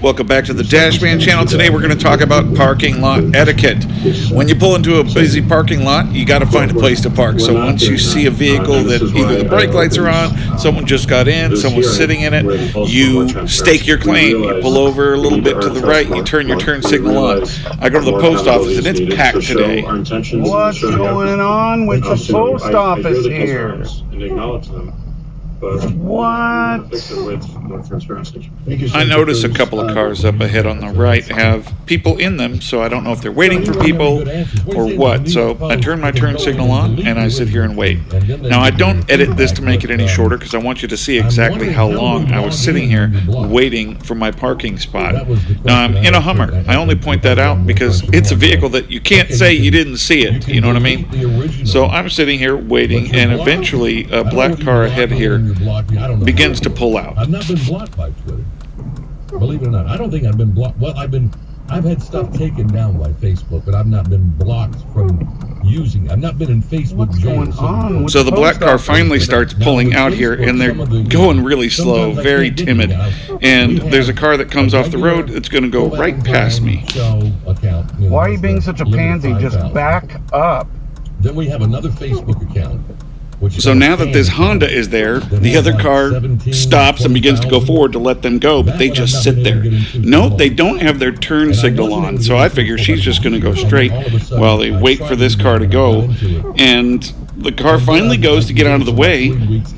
Welcome back to the Dashman channel. Today we're going to talk about parking lot etiquette. When you pull into a busy parking lot, you got to find a place to park. So once you see a vehicle that either the brake lights are on, someone just got in, someone's sitting in it, you stake your claim. You pull over a little bit to the right, you turn your turn signal on. I go to the post office and it's packed today. What's going on with the post office here? What? I notice a couple of cars up ahead on the right have people in them, so I don't know if they're waiting for people or what. So I turn my turn signal on and I sit here and wait. Now I don't edit this to make it any shorter because I want you to see exactly how long I was sitting here waiting for my parking spot. Now I'm in a Hummer. I only point that out because it's a vehicle that you can't say you didn't see it, you know what I mean? So I'm sitting here waiting, and eventually a black car ahead here begins to pull out. I've not been blocked by Twitter. Believe it or not, I don't think I've been blocked. Well, I've had stuff taken down by Facebook, but I've not been blocked from using. I've not been in Facebook jail. So the black car finally starts pulling out here, and they're going really slow, very timid. And there's a car that comes off the road that's going to go right past me. Why are you being such a pansy? Just back up. Then we have another Facebook account. So now that this Honda is there, the other car stops and begins to go forward to let them go, but they just sit there. No, they don't have their turn signal on, so I figure she's just going to go straight while they wait for this car to go. And the car finally goes to get out of the way.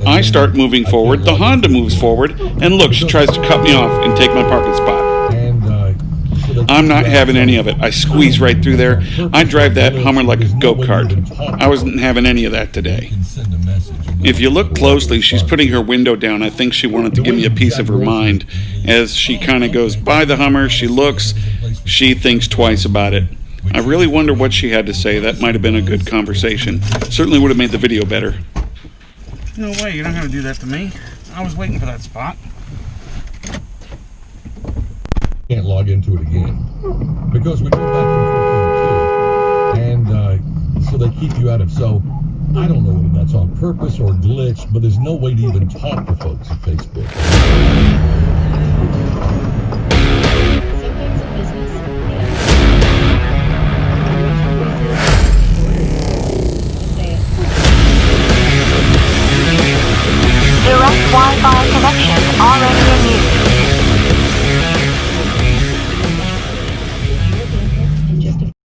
I start moving forward. The Honda moves forward, and look, she tries to cut me off and take my parking spot. I'm not having any of it. I squeeze right through there. I drive that Hummer like a go-kart. I wasn't having any of that today. If you look closely, she's putting her window down. I think she wanted to give me a piece of her mind. As she kind of goes by the Hummer, she looks, she thinks twice about it. I really wonder what she had to say. That might have been a good conversation. Certainly would have made the video better. No way, you're not going to do that to me. I was waiting for that spot. Can't log into it again because we go back and forth and so they keep you out of. So I don't know whether that's on purpose or glitch, but there's no way to even talk to folks at Facebook.